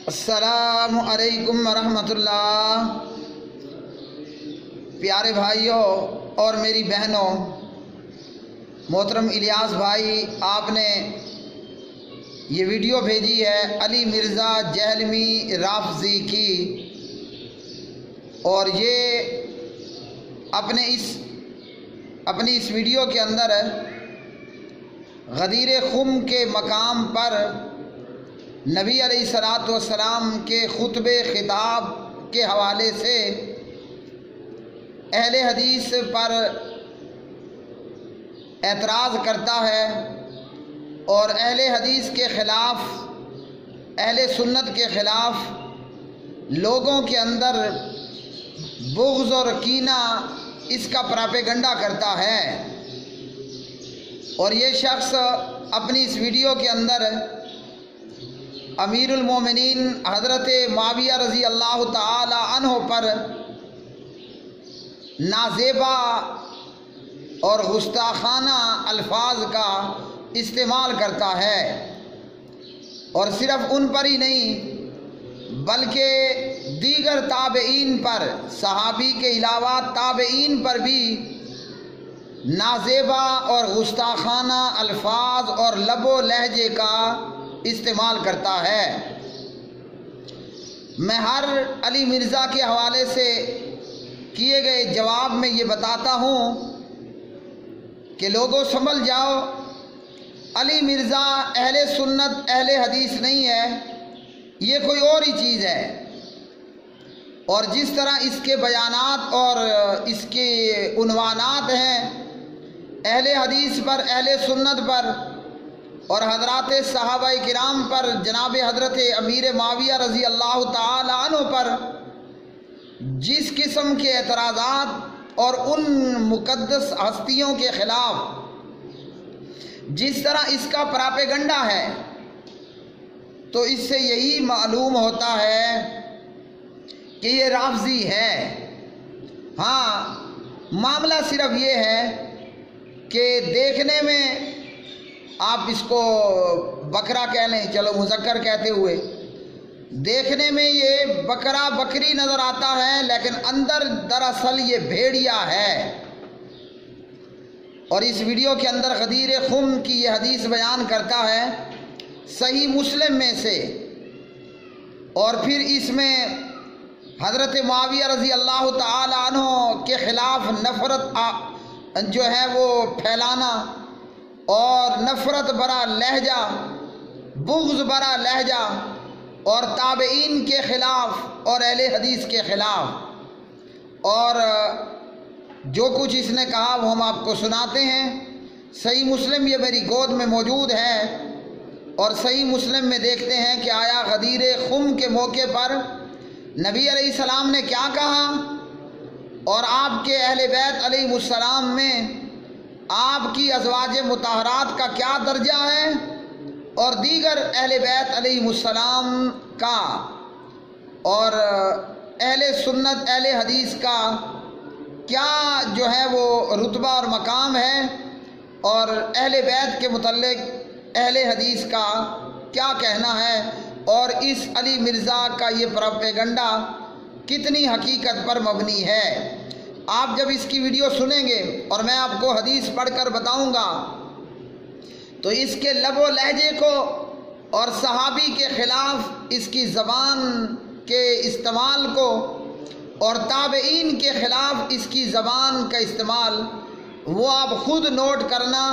السلام علیکم ورحمۃ اللہ۔ پیارے بھائیوں اور میری بہنوں، محترم الیاس بھائی، آپ نے یہ ویڈیو بھیجی ہے علی مرزا جہلمی رافضی کی، اور یہ اپنی اس ویڈیو کے اندر غدیر خم کے مقام پر نبی علیہ الصلوۃ والسلام کے خطبے خطاب کے حوالے سے اہل حدیث پر اعتراض کرتا ہے اور اہل حدیث کے خلاف، اہل سنت کے خلاف لوگوں کے اندر بغض اور کینہ اس کا پراپیگنڈا کرتا ہے۔ اور یہ شخص اپنی اس ویڈیو کے اندر امیر المومنین حضرت معاویہ رضی اللہ تعالی عنہ پر نازیبا اور گستاخانہ الفاظ کا استعمال کرتا ہے، اور صرف ان پر ہی نہیں بلکہ دیگر تابعین پر، صحابی کے علاوہ تابعین پر بھی نازیبا اور گستاخانہ الفاظ اور لب و لہجے کا استعمال کرتا ہے۔ میں ہر علی مرزا کے حوالے سے کیے گئے جواب میں یہ بتاتا ہوں کہ لوگوں سنبھل جاؤ، علی مرزا اہل سنت اہل حدیث نہیں ہے، یہ کوئی اور ہی چیز ہے۔ اور جس طرح اس کے بیانات اور اس کے عنوانات ہیں اہل حدیث پر، اہل سنت پر اور حضرات صحابہ کرام پر، جناب حضرت امیر معاویہ رضی اللہ تعالی عنہ پر جس قسم کے اعتراضات اور ان مقدس ہستیوں کے خلاف جس طرح اس کا پراپیگنڈا ہے، تو اس سے یہی معلوم ہوتا ہے کہ یہ رافضی ہے۔ ہاں، معاملہ صرف یہ ہے کہ دیکھنے میں آپ اس کو بکرا کہہ لیں، چلو مذکر کہتے ہوئے، دیکھنے میں یہ بکرا بکری نظر آتا ہے، لیکن اندر دراصل یہ بھیڑیا ہے۔ اور اس ویڈیو کے اندر غدیر خم کی یہ حدیث بیان کرتا ہے صحیح مسلم میں سے، اور پھر اس میں حضرت معاویہ رضی اللہ تعالی عنہ کے خلاف نفرت جو ہے وہ پھیلانا اور نفرت برا لہجہ، بغض برا لہجہ، اور تابعین کے خلاف اور اہل حدیث کے خلاف، اور جو کچھ اس نے کہا وہ ہم آپ کو سناتے ہیں۔ صحیح مسلم یہ میری گود میں موجود ہے، اور صحیح مسلم میں دیکھتے ہیں کہ آیا غدیر خم کے موقع پر نبی علیہ السلام نے کیا کہا، اور آپ کے اہل بیت علیہ السلام میں آپ کی ازواج مطہرات کا کیا درجہ ہے، اور دیگر اہل بیت علیہ السلام کا اور اہل سنت اہل حدیث کا کیا جو ہے وہ رتبہ اور مقام ہے، اور اہل بیت کے متعلق اہل حدیث کا کیا کہنا ہے، اور اس علی مرزا کا یہ پروپیگنڈا کتنی حقیقت پر مبنی ہے۔ آپ جب اس کی ویڈیو سنیں گے اور میں آپ کو حدیث پڑھ کر بتاؤں گا، تو اس کے لب و لہجے کو اور صحابی کے خلاف اس کی زبان کے استعمال کو اور تابعین کے خلاف اس کی زبان کا استعمال، وہ آپ خود نوٹ کرنا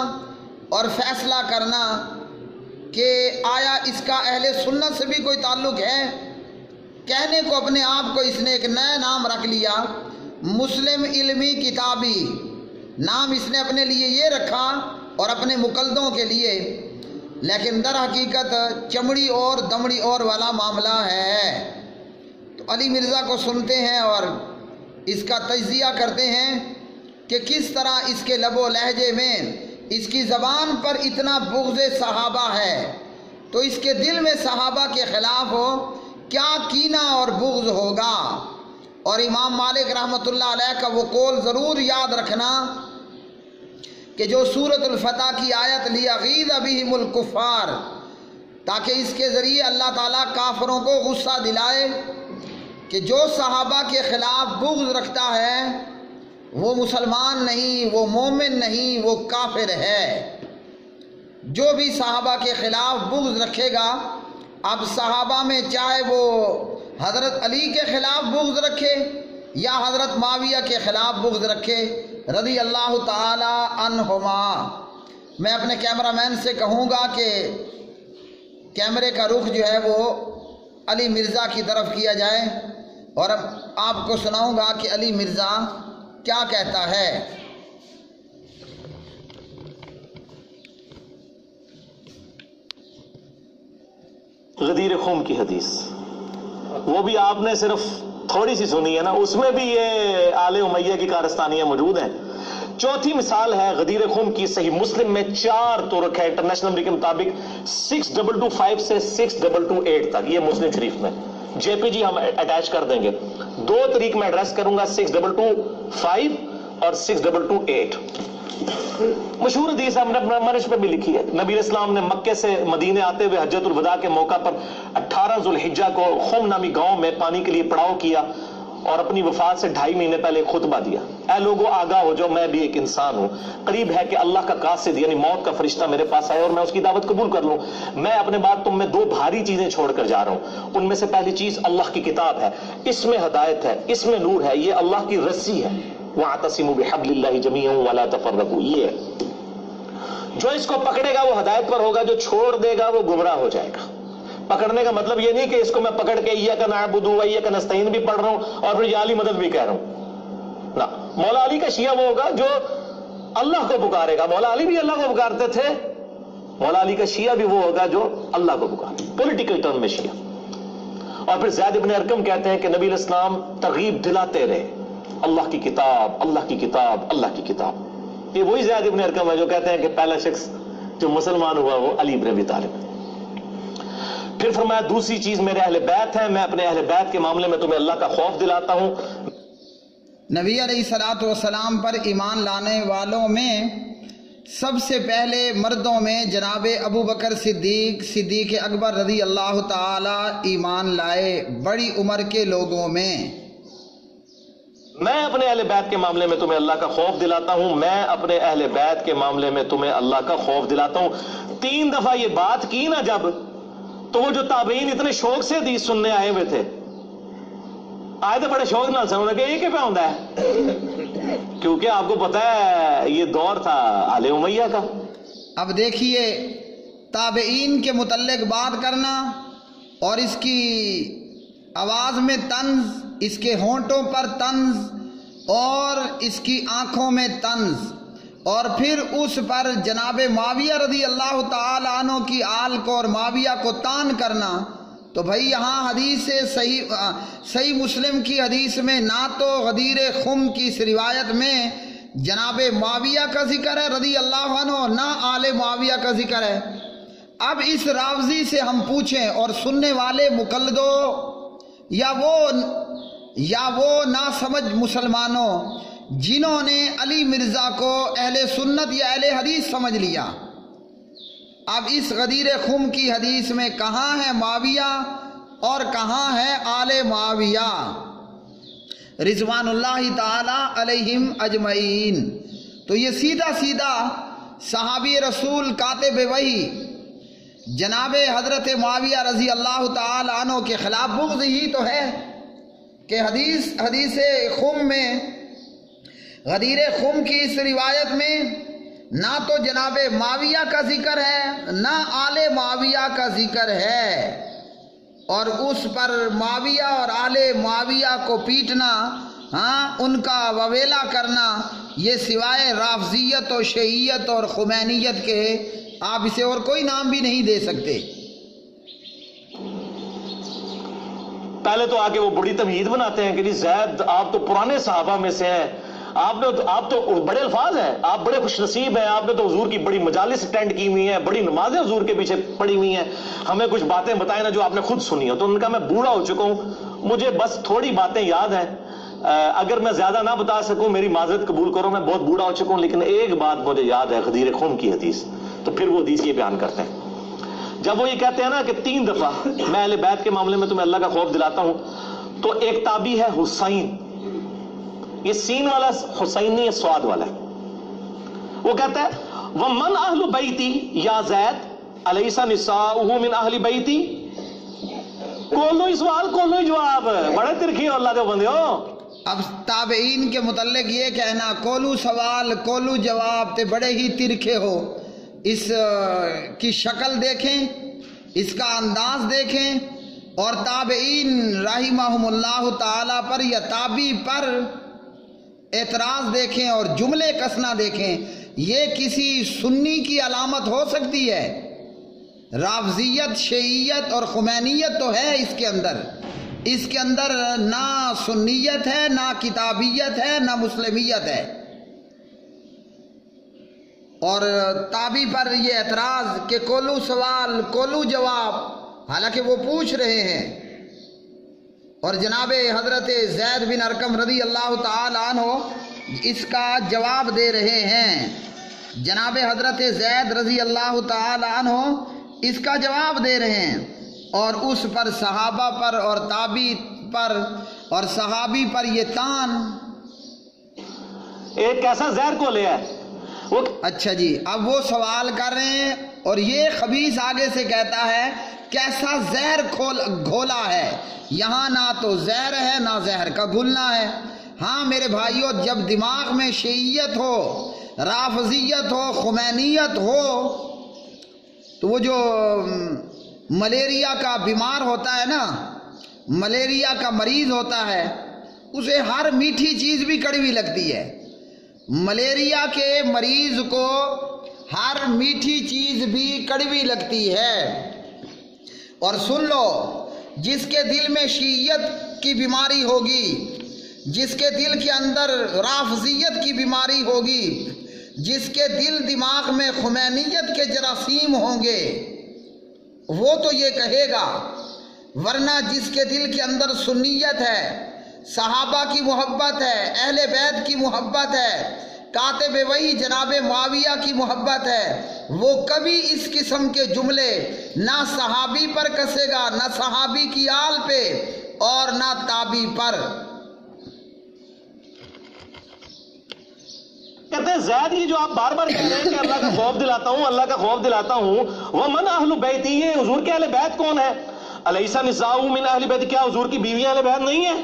اور فیصلہ کرنا کہ آیا اس کا اہل سنت سے بھی کوئی تعلق ہے۔ کہنے کو اپنے آپ کو اس نے ایک نیا نام رکھ لیا، مسلم علمی کتابی نام اس نے اپنے لیے یہ رکھا اور اپنے مقلدوں کے لیے، لیکن در حقیقت چمڑی اور دمڑی اور والا معاملہ ہے۔ تو علی مرزا کو سنتے ہیں اور اس کا تجزیہ کرتے ہیں کہ کس طرح اس کے لب و لہجے میں، اس کی زبان پر اتنا بغض صحابہ ہے، تو اس کے دل میں صحابہ کے خلاف کیا کینہ اور بغض ہوگا۔ اور امام مالک رحمۃ اللہ علیہ کا وہ قول ضرور یاد رکھنا کہ جو سورۃ الفتح کی آیت لیغیظ بہم الکفار، تاکہ اس کے ذریعے اللہ تعالیٰ کافروں کو غصہ دلائے کہ جو صحابہ کے خلاف بغض رکھتا ہے وہ مسلمان نہیں، وہ مومن نہیں، وہ کافر ہے۔ جو بھی صحابہ کے خلاف بغض رکھے گا، اب صحابہ میں چاہے وہ حضرت علی کے خلاف بغض رکھے یا حضرت معاویہ کے خلاف بغض رکھے رضی اللہ تعالی عنہما، میں اپنے کیمرہ مین سے کہوں گا کہ کیمرے کا رخ جو ہے وہ علی مرزا کی طرف کیا جائے اور اب آپ کو سناؤں گا کہ علی مرزا کیا کہتا ہے۔ غدیر خم کی حدیث وہ بھی آپ نے صرف تھوڑی سی سنی ہے نا، اس میں بھی یہ آل امیہ کی کارستانیاں موجود ہیں۔ چوتھی مثال ہے غدیر خم کی، صحیح مسلم میں 4 طرق ہے انٹرنیشنل نمبر کے مطابق 6225 سے 6228 تک، یہ مسلم شریف میں جے پی جی ہم اٹیچ کر دیں گے۔ 2 طریق میں ایڈریس کروں گا، 6225 اور 6228۔ مشہور حدیث ہم نے منش پہ بھی لکھی ہے۔ نبی اسلام نے مکے سے مدینے آتے ہوئے حجۃ الوداع کے موقع پر 18 ذوالحجہ کو خم نامی گاؤں میں پانی کے لیے پڑاؤ کیا اور اپنی وفات سے 2.5 مہینے پہلے خطبہ دیا، اے لوگوں آگاہ ہو جاؤ، میں بھی ایک انسان ہوں، قریب ہے کہ اللہ کا قاصد یعنی موت کا فرشتہ میرے پاس آئے اور میں اس کی دعوت قبول کر لوں۔ میں اپنے بعد تم میں 2 بھاری چیزیں چھوڑ کر جا رہا ہوں، ان میں سے پہلی چیز اللہ کی کتاب ہے، اس میں ہدایت ہے، اس میں نور ہے، یہ اللہ کی رسی ہے، وَاعْتَصِمُوا بِحَبْلِ اللَّهِ جَمِيعًا وَلَا تَفَرَّقُوا، یہ ہے۔ جو اس کو پکڑے گا وہ ہدایت پر ہوگا، جو چھوڑ دے گا وہ گمراہ ہو جائے گا۔ پکڑنے کا مطلب یہ نہیں کہ اس کو میں پکڑ کے ایاک نعبد و ایاک نستعین بھی پڑھ رہا ہوں اور پھر یا علی مدد بھی کہہ رہا ہوں، نہ۔ مولا علی کا شیعہ وہ ہوگا جو اللہ کو پکارے گا، مولا علی بھی اللہ کو پکارتے تھے، مولا علی کا شیعہ بھی وہ ہوگا جو اللہ کو پکارے، پولیٹیکل ٹرم میں شیعہ۔ اور پھر زید بن ارقم کہتے ہیں کہ نبی الاسلام ترغیب دلاتے رہے، اللہ کی کتاب، اللہ کی کتاب، اللہ کی کتاب۔ یہ وہی زید بن ارقم ہے جو کہتے ہیں کہ پہلا شخص جو مسلمان ہوا وہ علی بن ابی طالب۔ پھر فرمایا دوسری چیز میرے اہل بیت ہیں، میں اپنے اہل بیت کے معاملے میں تمہیں اللہ کا خوف دلاتا ہوں۔ نبی علیہ الصلوۃ والسلام پر ایمان لانے والوں میں سب سے پہلے مردوں میں جناب ابو بکر صدیق اکبر رضی اللہ تعالی ایمان لائے، بڑی عمر کے لوگوں میں۔ میں اپنے اہل بیت کے معاملے میں تمہیں اللہ کا خوف دلاتا ہوں، میں اپنے اہل بیت کے معاملے میں تمہیں اللہ کا خوف دلاتا ہوں۔ 3 دفعہ یہ بات کی نا جب، تو وہ جو تابعین اتنے شوق سے حدیث سننے آئے ہوئے تھے، آئے تو بڑے شوق نہ سننے کہ یہ کیا پہ ہوتا ہے، کیونکہ آپ کو پتا ہے یہ دور تھا آل امیہ کا۔ اب دیکھیے تابعین کے متعلق بات کرنا اور اس کی آواز میں طنز، اس کے ہونٹوں پر طنز اور اس کی آنکھوں میں طنز، اور پھر اس پر جناب معاویہ رضی اللہ تعالی عنہ کی آل کو اور معاویہ کو تان کرنا، تو بھائی یہاں حدیث صحیح مسلم کی حدیث میں نہ تو غدیر خم کی اس روایت میں جناب معاویہ کا ذکر ہے رضی اللہ عنہ، نہ آل معاویہ کا ذکر ہے۔ اب اس راوزی سے ہم پوچھیں اور سننے والے مقلدوں یا وہ ناسمجھ مسلمانوں جنہوں نے علی مرزا کو اہل سنت یا اہل حدیث سمجھ لیا، اب اس غدیر خم کی حدیث میں کہاں ہے معاویہ اور کہاں ہے آل معاویہ رضوان اللہ تعالی علیہم اجمعین؟ تو یہ سیدھا صحابی رسول کاتب وحی جناب حضرت معاویہ رضی اللہ تعالی عنہ کے خلاف بغض ہی تو ہے کہ حدیث خم میں، غدیر خم کی اس روایت میں نہ تو جناب معاویہ کا ذکر ہے نہ آل معاویہ کا ذکر ہے، اور اس پر معاویہ اور آل معاویہ کو پیٹنا، ان کا وویلا کرنا، یہ سوائے رافضیت اور شیعیت اور خمینیت کے آپ اسے اور کوئی نام بھی نہیں دے سکتے۔ پہلے تو آگے وہ بڑی تمہید بناتے ہیں کہ جی زید آپ تو پرانے صحابہ میں سے ہیں، آپ تو بڑے الفاظ ہیں، آپ بڑے خوش نصیب ہیں، آپ نے تو حضور کی بڑی مجالس اٹینڈ کی ہوئی ہیں، بڑی نمازیں حضور کے پیچھے پڑھی ہوئی ہیں، ہمیں کچھ باتیں بتائیں نا جو آپ نے خود سنی ہو۔ تو ان کا میں بوڑھا ہو چکا ہوں، مجھے بس تھوڑی باتیں یاد ہیں، اگر میں زیادہ نہ بتا سکوں میری معذرت قبول کرو، میں بہت بوڑھا ہو چکا ہوں، لیکن ایک بات مجھے یاد ہے غدیر خم کی حدیث۔ تو پھر وہ حدیث یہ بیان کرتے ہیں جب وہ یہ کہتے ہیں نا کہ 3 دفعہ میں اہل بیت کے معاملے میں تمہیں اللہ کا خوف دلاتا ہوں، تو ایک تابعی ہے حسین، یہ سین والا حسین نہیں ہے، سواد والا ہے، وہ کہتا ہے وَمَنْ أَهْلُ بَيْتِي یا زید أَلَيْسَ نِسَاؤُهُ مِنْ أَهْلِ بَيْتِي، کولو ہی سوال کولو ہی جواب، بڑے ترکھی ہو اللہ دے بندے ہو۔ اب تابعین کے متعلق یہ کہنا کولو سوال کولو جواب تے بڑے ہی ترکھے ہو، اس کی شکل دیکھیں، اس کا انداز دیکھیں، اور تابعین رحمہم اللہ تعالی پر یا تابعی پر اعتراض دیکھیں اور جملے کسنا دیکھیں۔ یہ کسی سنی کی علامت ہو سکتی ہے؟ رافضیت، شیعیت اور خمینیت تو ہے اس کے اندر نہ سنیت ہے، نہ کتابیت ہے، نہ مسلمیت ہے۔ اور تابعی پر یہ اعتراض کہ کولو سوال کولو جواب، حالانکہ وہ پوچھ رہے ہیں، اور جناب حضرت زید بن ارقم رضی اللہ تعالی عنہ اس کا جواب دے رہے ہیں۔ جناب حضرت زید رضی اللہ تعالی عنہ اس کا جواب دے رہے ہیں، اور اس پر صحابہ پر اور تابعی پر اور صحابی پر یہ تان۔ ایک کیسا زہر کو لیا ہے وہ؟ اچھا جی، اب وہ سوال کر رہے ہیں اور یہ خبیث آگے سے کہتا ہے کیسا زہر گھولا ہے، یہاں نہ تو زہر ہے نہ زہر کا گھلنا ہے۔ ہاں میرے بھائیوں، جب دماغ میں شیعیت ہو، رافضیت ہو، خمینیت ہو، تو وہ جو ملیریا کا بیمار ہوتا ہے نا، ملیریا کا مریض ہوتا ہے، اسے ہر میٹھی چیز بھی کڑوی لگتی ہے۔ ملیریا کے مریض کو ہر میٹھی چیز بھی کڑوی لگتی ہے۔ اور سن لو، جس کے دل میں شیعیت کی بیماری ہوگی، جس کے دل کے اندر رافضیت کی بیماری ہوگی، جس کے دل دماغ میں خمینیت کے جراثیم ہوں گے، وہ تو یہ کہے گا، ورنہ جس کے دل کے اندر سنیت ہے، صحابہ کی محبت ہے، اہل بیت کی محبت ہے، کاتب وحی جناب معاویہ کی محبت ہے، وہ کبھی اس قسم کے جملے نہ صحابی پر کسے گا، نہ صحابی کی آل پہ، اور نہ تابعی پر۔ کہتے ہیں زید یہ جو آپ بار بار کہہ رہے ہیں کہ اللہ کا خوف دلاتا ہوں، اللہ کا خوف دلاتا ہوں، وَمَنْ أَهْلُ بَيْتِي، یہ حضور کے اہل بیت کون ہے؟ أَلَيْسَ نِسَاؤُهُ مِنْ أَهْلِ بَيْتِ، کیا حضور کی بیویاں اہل بیت نہیں ہیں؟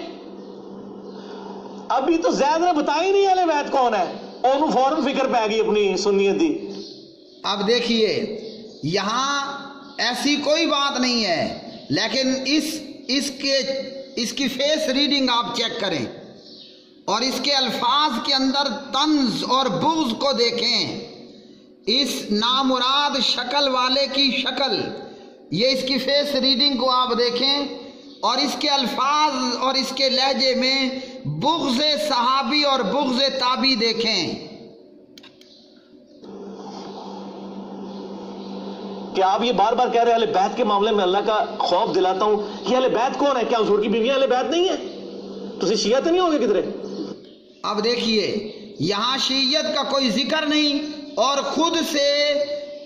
ابھی تو زید نے بتایا ہی نہیں اہل بیت کون ہے، انہوں فوراً فکر پہ گئی اپنی سنیت دی۔ اب دیکھیے، یہاں ایسی کوئی بات نہیں ہے، لیکن اس کی فیس ریڈنگ آپ چیک کریں اور اس کے الفاظ کے اندر طنز اور بغض کو دیکھیں۔ اس نامراد شکل والے کی شکل، یہ اس کی فیس ریڈنگ کو آپ دیکھیں، اور اس کے الفاظ اور اس کے لہجے میں بغض صحابی اور بغض تابعی دیکھیں۔ کہ آپ یہ بار بار کہہ رہے ہیں اہل بیت کے معاملے میں اللہ کا خوف دلاتا ہوں، یہ اہل بیت کون ہے؟ کیا حضور کی بیویاں اہل بیت نہیں ہیں؟ تو شیعت نہیں ہوگے کدھرے؟ اب دیکھیے، یہاں شیعت کا کوئی ذکر نہیں، اور خود سے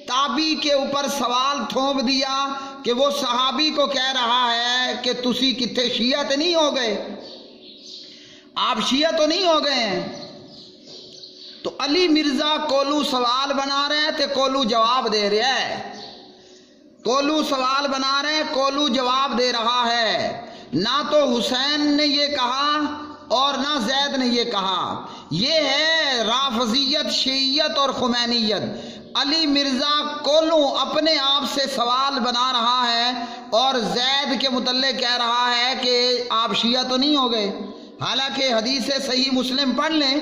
تابعی کے اوپر سوال تھوپ دیا کہ وہ صحابی کو کہہ رہا ہے کہ تسی کتنے شیعت نہیں ہو گئے، آپ شیعہ تو نہیں ہو گئے ہیں۔ تو علی مرزا کولو سوال بنا رہے ہیں تو کولو جواب دے رہا ہے، کولو سوال بنا رہے ہیں، کولو جواب دے رہا ہے۔ نہ تو حسین نے یہ کہا اور نہ زید نے یہ کہا، یہ ہے رافضیت، شیعیت اور خمینیت۔ علی مرزا کولو اپنے آپ سے سوال بنا رہا ہے اور زید کے متعلق کہہ رہا ہے کہ آپ شیعہ تو نہیں ہو گئے، حالانکہ حدیث صحیح مسلم پڑھ لیں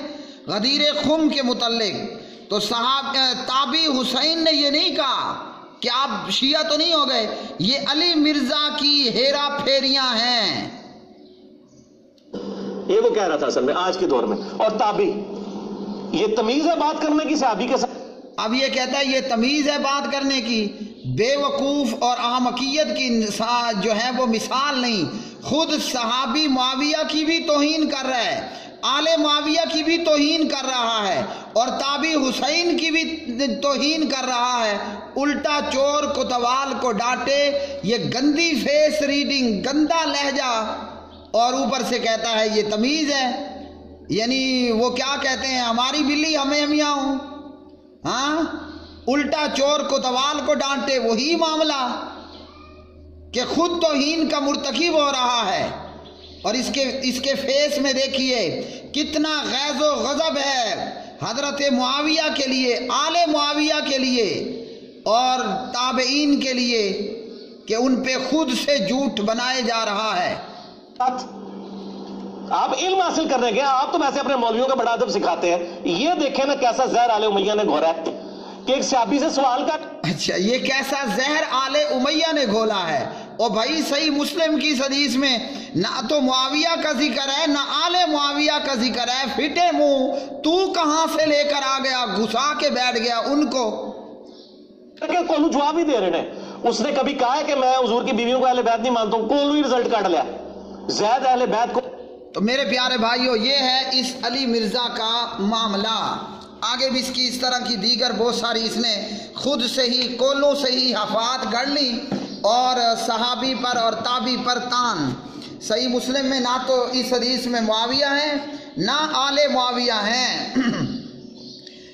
غدیر خم کے متعلق، تو تابعی حسین نے یہ نہیں کہا کہ آپ شیعہ تو نہیں ہو گئے، یہ علی مرزا کی ہیرا پھیریاں ہیں۔ یہ وہ کہہ رہا تھا اصل میں آج کے دور میں۔ اور تابعی، یہ تمیز ہے بات کرنے کی صحابی کے ساتھ؟ اب یہ کہتا ہے یہ تمیز ہے بات کرنے کی، بے وقوف اور احمقیت کی جو ہے وہ مثال نہیں، خود صحابی معاویہ کی بھی توہین کر رہا ہے، آل معاویہ کی بھی توہین کر رہا ہے اور تابعی حسین کی بھی توہین کر رہا ہے، الٹا چور کوتوال کو ڈانٹے، یہ گندی فیس ریڈنگ، گندا لہجہ، اور اوپر سے کہتا ہے یہ تمیز ہے۔ یعنی وہ کیا کہتے ہیں، ہماری بلی ہمیں میاں ہوں، ہاں، الٹا چور کوتوال کو ڈانٹے، وہی معاملہ کہ خود توہین کا مرتکب ہو رہا ہے۔ اور اس کے فیس میں دیکھیے کتنا غیظ و غضب ہے حضرت معاویہ کے لیے، آل معاویہ کے لیے اور تابعین کے لیے، کہ ان پہ خود سے جھوٹ بنائے جا رہا ہے۔ آپ علم حاصل کرنے گئے، آپ تو ویسے اپنے مولویوں کا بڑا ادب سکھاتے ہیں، یہ دیکھیں نا کیسا زہر آل امیہ نے گھولا ہے کہ ایک صحابی سے سوال کا۔ اچھا، یہ کیسا زہر آل امیہ نے گھولا ہے؟ اور بھائی صحیح مسلم کی حدیث میں نہ تو معاویہ کا ذکر ہے نہ آل معاویہ کا ذکر ہے، پھٹے منہ تو کہاں سے لے کر آ گیا، گھسا کے بیٹھ گیا ان کو۔ کولو جواب ہی دے رہے ہیں، اس نے کبھی کہا ہے کہ میں حضور کی بیویوں کو اہل بیت نہیں مانتا ہوں، کولو ہی رزلٹ کاٹ لیا زید اہل بیت کو۔ تو میرے پیارے بھائیو، یہ ہے اس علی مرزا کا معاملہ۔ آگے بھی اس کی اس طرح کی دیگر بہت ساری اس نے خود سے ہی کولوں سے ہی حفاظت گڑھ لی، اور صحابی پر اور تابی پر تان۔ صحیح مسلم میں نہ تو اس حدیث میں معاویہ ہیں نہ آل معاویہ ہیں۔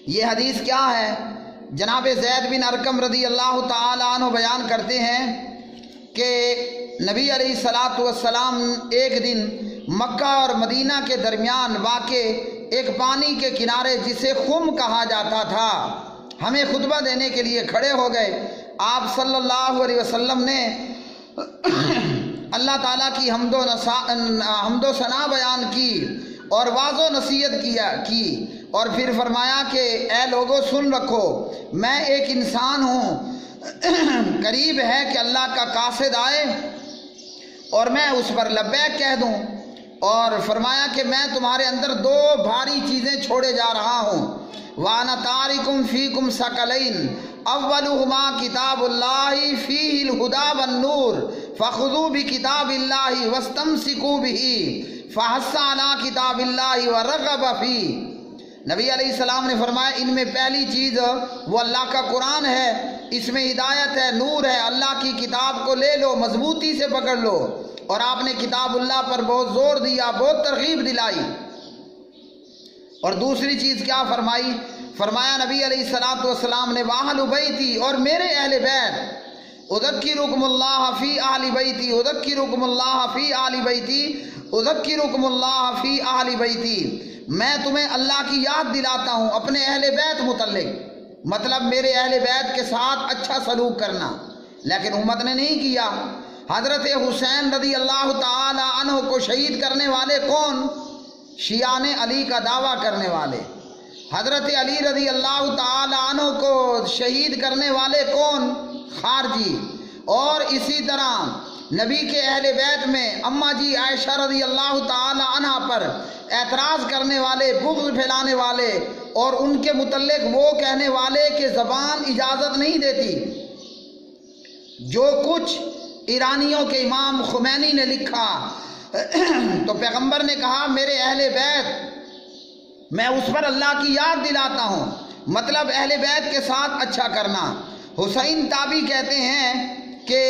یہ حدیث کیا ہے؟ جناب زید بن ارقم رضی اللہ تعالی عنہ بیان کرتے ہیں کہ نبی علیہ الصلوۃ والسلام ایک دن مکہ اور مدینہ کے درمیان واقع ایک پانی کے کنارے جسے خم کہا جاتا تھا ہمیں خطبہ دینے کے لیے کھڑے ہو گئے۔ آپ صلی اللہ علیہ وسلم نے اللہ تعالیٰ کی حمد و ثنا بیان کی اور واعظ و نصیحت کی، اور پھر فرمایا کہ اے لوگو سن رکھو، میں ایک انسان ہوں، قریب ہے کہ اللہ کا قاصد آئے اور میں اس پر لبیک کہہ دوں، اور فرمایا کہ میں تمہارے اندر دو بھاری چیزیں چھوڑے جا رہا ہوں، وَأَنَا تَارِكُمْ فِيكُمْ ثَقَلَيْنِ اولهما کتاب اللہ فیہ الہدی والنور فخذوا بکتاب اللہ واستمسکوا بہ فحث علی کتاب اللہ ورغب فیہ۔ نبی علیہ السلام نے فرمایا ان میں پہلی چیز وہ اللہ کا قرآن ہے، اس میں ہدایت ہے، نور ہے، اللہ کی کتاب کو لے لو، مضبوطی سے پکڑ لو، اور آپ نے کتاب اللہ پر بہت زور دیا، بہت ترغیب دلائی۔ اور دوسری چیز کیا فرمائی؟ فرمایا نبی علیہ الصلوۃ والسلام نے وَأَهْلُ بَيْتِي، اور میرے اہل بیت، اذکرکم اللہ فی اہل بیتی، اذکرکم اللہ فی اہل بیتی، اذکرکم اللہ فی اہل بیتی، میں تمہیں اللہ کی یاد دلاتا ہوں اپنے اہل بیت متعلق، مطلب میرے اہل بیت کے ساتھ اچھا سلوک کرنا۔ لیکن امت نے نہیں کیا۔ حضرت حسین رضی اللہ تعالی عنہ کو شہید کرنے والے کون؟ شیعان علی کا دعویٰ کرنے والے۔ حضرت علی رضی اللہ تعالی عنہ کو شہید کرنے والے کون؟ خارجی۔ اور اسی طرح نبی کے اہل بیت میں اماں جی عائشہ رضی اللہ تعالی عنہ پر اعتراض کرنے والے، بغض پھیلانے والے، اور ان کے متعلق وہ کہنے والے کہ زبان اجازت نہیں دیتی۔ جو کچھ ایرانیوں کے امام خمینی نے لکھا تو پیغمبر نے کہا میرے اہل بیت، میں اس پر اللہ کی یاد دلاتا ہوں، مطلب اہل بیت کے ساتھ اچھا کرنا۔ حسین تابی کہتے ہیں کہ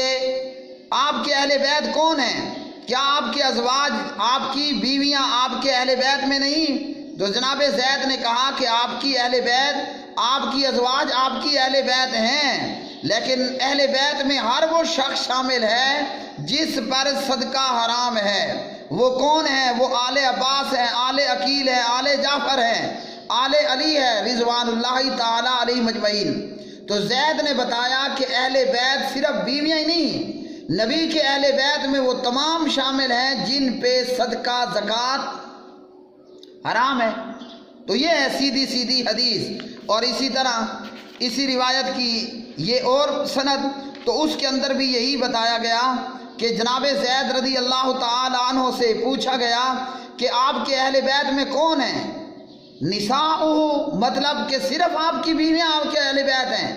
آپ کے اہل بیت کون ہیں؟ کیا آپ کے ازواج، آپ کی بیویاں آپ کے اہل بیت میں نہیں؟ تو جناب زید نے کہا کہ آپ کی اہل بیت، آپ کی ازواج آپ کی اہل بیت ہیں، لیکن اہل بیت میں ہر وہ شخص شامل ہے جس پر صدقہ حرام ہے۔ وہ کون ہے؟ وہ آل عباس ہیں، آل عقیل ہے، آل جعفر ہیں، آل علی ہے رضوان اللہ تعالی علیہ مجمعین۔ تو زید نے بتایا کہ اہل بیت صرف بیویاں ہی نہیں، نبی کے اہل بیت میں وہ تمام شامل ہیں جن پہ صدقہ زکوٰۃ حرام ہے۔ تو یہ ہے سیدھی سیدھی حدیث۔ اور اسی طرح اسی روایت کی یہ اور سند، تو اس کے اندر بھی یہی بتایا گیا کہ جناب زید رضی اللہ تعالی عنہ سے پوچھا گیا کہ آپ کے اہل بیت میں کون ہیں؟ نساؤہ، مطلب کہ صرف آپ کی بیویاں آپ کے اہل بیت ہیں؟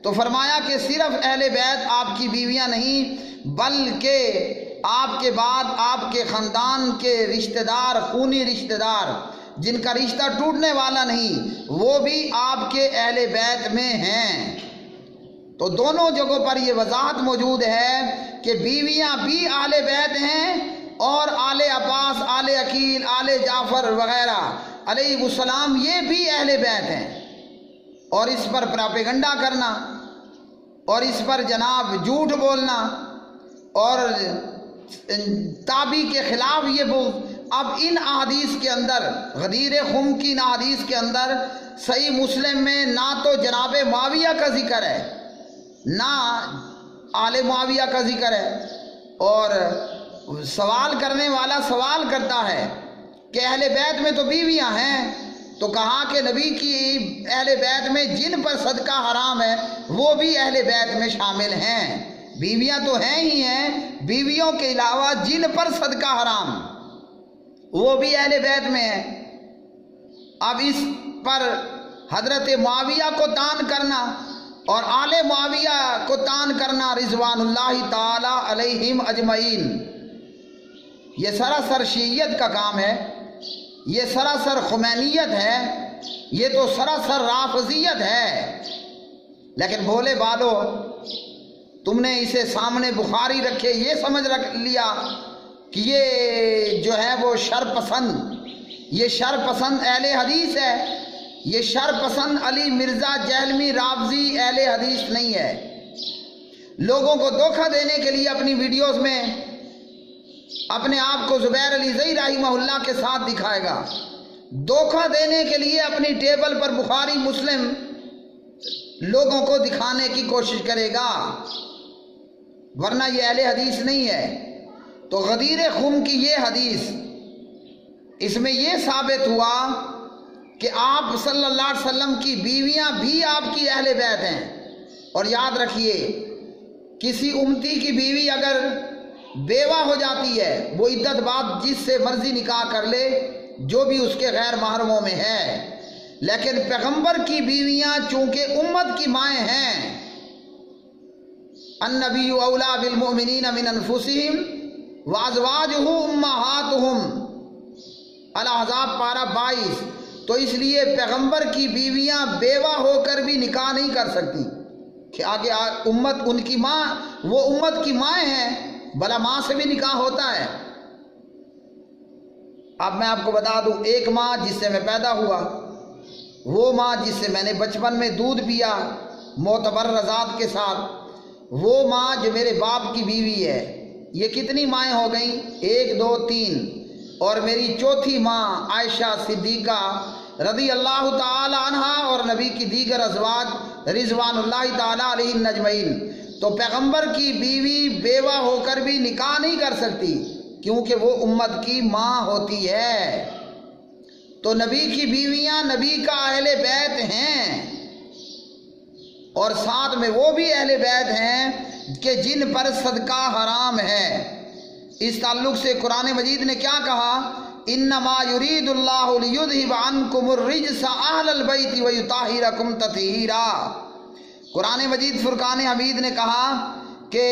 تو فرمایا کہ صرف اہل بیت آپ کی بیویاں نہیں، بلکہ آپ کے بعد آپ کے خاندان کے رشتہ دار، خونی رشتہ دار جن کا رشتہ ٹوٹنے والا نہیں، وہ بھی آپ کے اہل بیت میں ہیں۔ تو دونوں جگہوں پر یہ وضاحت موجود ہے کہ بیویاں بھی اہل بیت ہیں اور آل عباس، آل عقیل، آل جعفر وغیرہ علیہ السلام یہ بھی اہل بیت ہیں۔ اور اس پر پراپیگنڈا کرنا اور اس پر جناب جھوٹ بولنا اور تابی کے خلاف یہ بغض، اب ان احادیث کے اندر، غدیر خم کی ان احادیث کے اندر صحیح مسلم میں نہ تو جناب معاویہ کا ذکر ہے، نہ آل معاویہ کا ذکر ہے، اور سوال کرنے والا سوال کرتا ہے کہ اہل بیت میں تو بیویاں ہیں، تو کہا کہ نبی کی اہل بیت میں جن پر صدقہ حرام ہے وہ بھی اہل بیت میں شامل ہیں۔ بیویاں تو ہیں ہی ہیں، بیویوں کے علاوہ جن پر صدقہ حرام وہ بھی اہل بیت میں ہیں۔ اب اس پر حضرت معاویہ کو طعن کرنا اور آل معاویہ کو طعن کرنا رضوان اللہ تعالی علیہم اجمعین، یہ سراسر شیعیت کا کام ہے، یہ سراسر خمینیت ہے، یہ تو سراسر رافضیت ہے۔ لیکن بھولے بالو، تم نے اسے سامنے بخاری رکھے یہ سمجھ رکھ لیا کہ یہ جو ہے وہ شر پسند، یہ شر پسند اہل حدیث ہے، یہ شر پسند علی مرزا جہلمی رافضی اہل حدیث نہیں ہے۔ لوگوں کو دھوکہ دینے کے لیے اپنی ویڈیوز میں اپنے آپ کو زبیر علی زئی رحمہ اللہ کے ساتھ دکھائے گا، دھوکہ دینے کے لیے اپنی ٹیبل پر بخاری مسلم لوگوں کو دکھانے کی کوشش کرے گا، ورنہ یہ اہل حدیث نہیں ہے۔ تو غدیر خم کی یہ حدیث، اس میں یہ ثابت ہوا کہ آپ صلی اللہ علیہ وسلم کی بیویاں بھی آپ کی اہل بیت ہیں۔ اور یاد رکھیے، کسی امتی کی بیوی اگر بیوہ ہو جاتی ہے، وہ عدت بعد جس سے مرضی نکاح کر لے، جو بھی اس کے غیر محرموں میں ہے، لیکن پیغمبر کی بیویاں چونکہ امت کی مائیں ہیں، النبی اولا بالمؤمنین من انفسہم وازواجہ امہاتہم، الاحزاب پارہ 22، تو اس لیے پیغمبر کی بیویاں بیوہ ہو کر بھی نکاح نہیں کر سکتی کہ آگے امت ان کی ماں، وہ امت کی مائیں ہیں، بلا ماں سے بھی نکاح ہوتا ہے۔ اب میں آپ کو بتا دوں، ایک ماں جس سے میں پیدا ہوا، وہ ماں جس سے میں نے بچپن میں دودھ پیا معتبر رضاعت کے ساتھ، وہ ماں جو میرے باپ کی بیوی ہے، یہ کتنی مائیں ہو گئیں؟ 1 2 3، اور میری چوتھی ماں عائشہ صدیقہ رضی اللہ تعالی عنہا اور نبی کی دیگر ازواج رضوان اللہ تعالی علیہم اجمعین۔ تو پیغمبر کی بیوی بیوہ ہو کر بھی نکاح نہیں کر سکتی کیونکہ وہ امت کی ماں ہوتی ہے۔ تو نبی کی بیویاں نبی کا اہل بیت ہیں، اور ساتھ میں وہ بھی اہل بیت ہیں کہ جن پر صدقہ حرام ہے۔ اس تعلق سے قرآن مجید نے کیا کہا؟ انما یرید اللہ لیذھب عنکم الرجس اہل البیت ویطہرکم تطہیرا۔ قرآن مجید فرقان حمید نے کہا کہ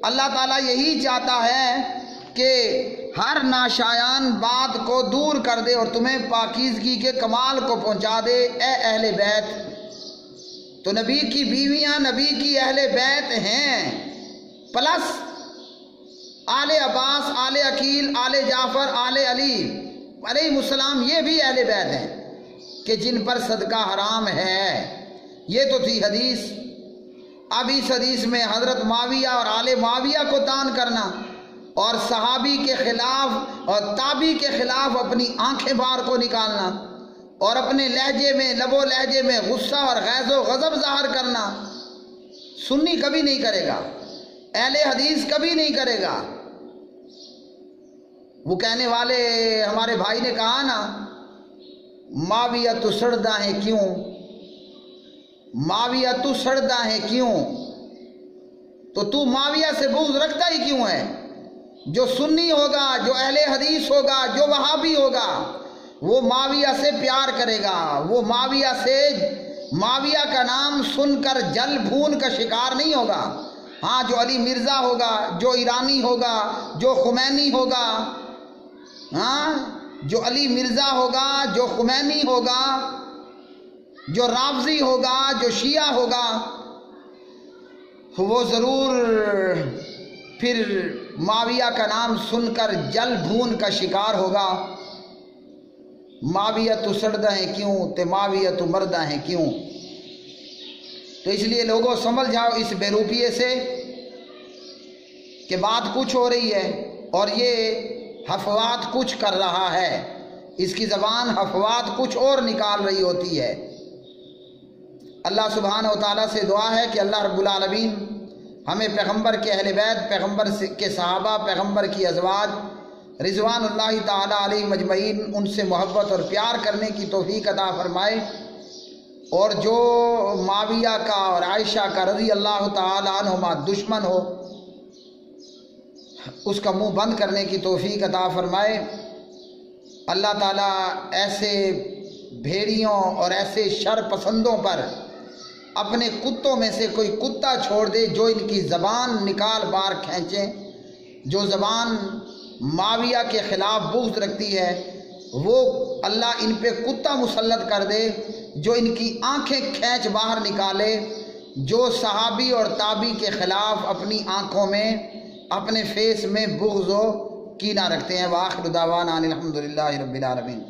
اللہ تعالیٰ یہی چاہتا ہے کہ ہر ناشایان بات کو دور کر دے اور تمہیں پاکیزگی کے کمال کو پہنچا دے، اے اہل بیت۔ تو نبی کی بیویاں نبی کی اہل بیت ہیں، پلس آل عباس، آل عقیل، آل جعفر، آل علی علیہ السلام یہ بھی اہل بیت ہیں کہ جن پر صدقہ حرام ہے۔ یہ تو تھی حدیث۔ اب اس حدیث میں حضرت معاویہ اور آل معاویہ کو طعن کرنا اور صحابی کے خلاف اور تابی کے خلاف اپنی آنکھیں باہر کو نکالنا اور اپنے لہجے میں، لب و لہجے میں غصہ اور غیظ و غضب ظاہر کرنا، سنی کبھی نہیں کرے گا، اہل حدیث کبھی نہیں کرے گا۔ وہ کہنے والے ہمارے بھائی نے کہا نا، معاویہ تو سڑدا ہے کیوں، معاویہ تو سڑدا ہے کیوں، تو معاویہ سے بغض رکھتا ہی کیوں ہے؟ جو سنی ہوگا، جو اہل حدیث ہوگا، جو وہابی ہوگا، وہ معاویہ سے پیار کرے گا، وہ معاویہ کا نام سن کر جل بھون کا شکار نہیں ہوگا، ہاں جو علی مرزا ہوگا، جو ایرانی ہوگا، جو خمینی ہوگا، ہاں جو علی مرزا ہوگا، جو خمینی ہوگا، جو رافضی ہوگا، جو شیعہ ہوگا، وہ ضرور پھر معاویہ کا نام سن کر جل بھون کا شکار ہوگا۔ معاویہ تو سڑدہ ہیں کیوں تے معاویہ تو مردہ ہیں کیوں۔ تو اس لیے لوگوں سمجھ جاؤ اس بے روپیے سے کہ بات کچھ ہو رہی ہے اور یہ حفوات کچھ کر رہا ہے، اس کی زبان حفوات کچھ اور نکال رہی ہوتی ہے۔ اللہ سبحانہ و تعالیٰ سے دعا ہے کہ اللہ رب العالمین ہمیں پیغمبر کے اہل بیت، پیغمبر کے صحابہ، پیغمبر کی ازواج رضوان اللہ تعالیٰ علیہ مجمعین، ان سے محبت اور پیار کرنے کی توفیق عطا فرمائے، اور جو معاویہ کا اور عائشہ کا رضی اللہ تعالیٰ عنہما دشمن ہو اس کا منہ بند کرنے کی توفیق عطا فرمائے۔ اللہ تعالیٰ ایسے بھیڑیوں اور ایسے شر پسندوں پر اپنے کتوں میں سے کوئی کتا چھوڑ دے جو ان کی زبان نکال بار کھینچیں، جو زبان معاویہ کے خلاف بغض رکھتی ہے، وہ اللہ ان پہ کتا مسلط کر دے جو ان کی آنکھیں کھینچ باہر نکالے، جو صحابی اور تابی کے خلاف اپنی آنکھوں میں، اپنے فیس میں بغض و کینہ رکھتے ہیں۔ وآخر دعوانا ان الحمدللہ رب العالمین۔